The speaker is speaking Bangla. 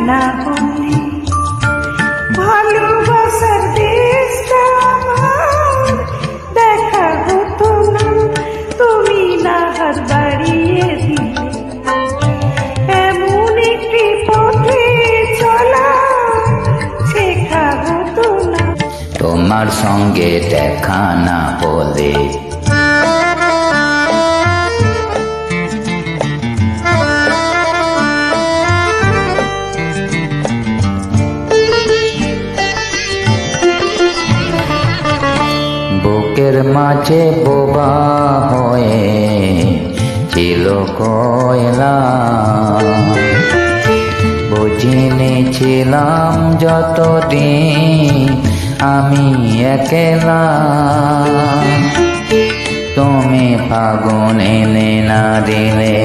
না হলে ভালোবাসার দেশটা আমার দেখা হতো না। তুমি না হাত বাড়িয়ে দিলে এমন একটি পথে চলা শেখা হতো না। তোমার সঙ্গে দেখা না হলে বুকের মাঝে বোবা হয়ে ছিল কয়লা, বুঝিনেছিলাম যতদিন আমি একলা। তুমি ফাগুন এনে না দিলে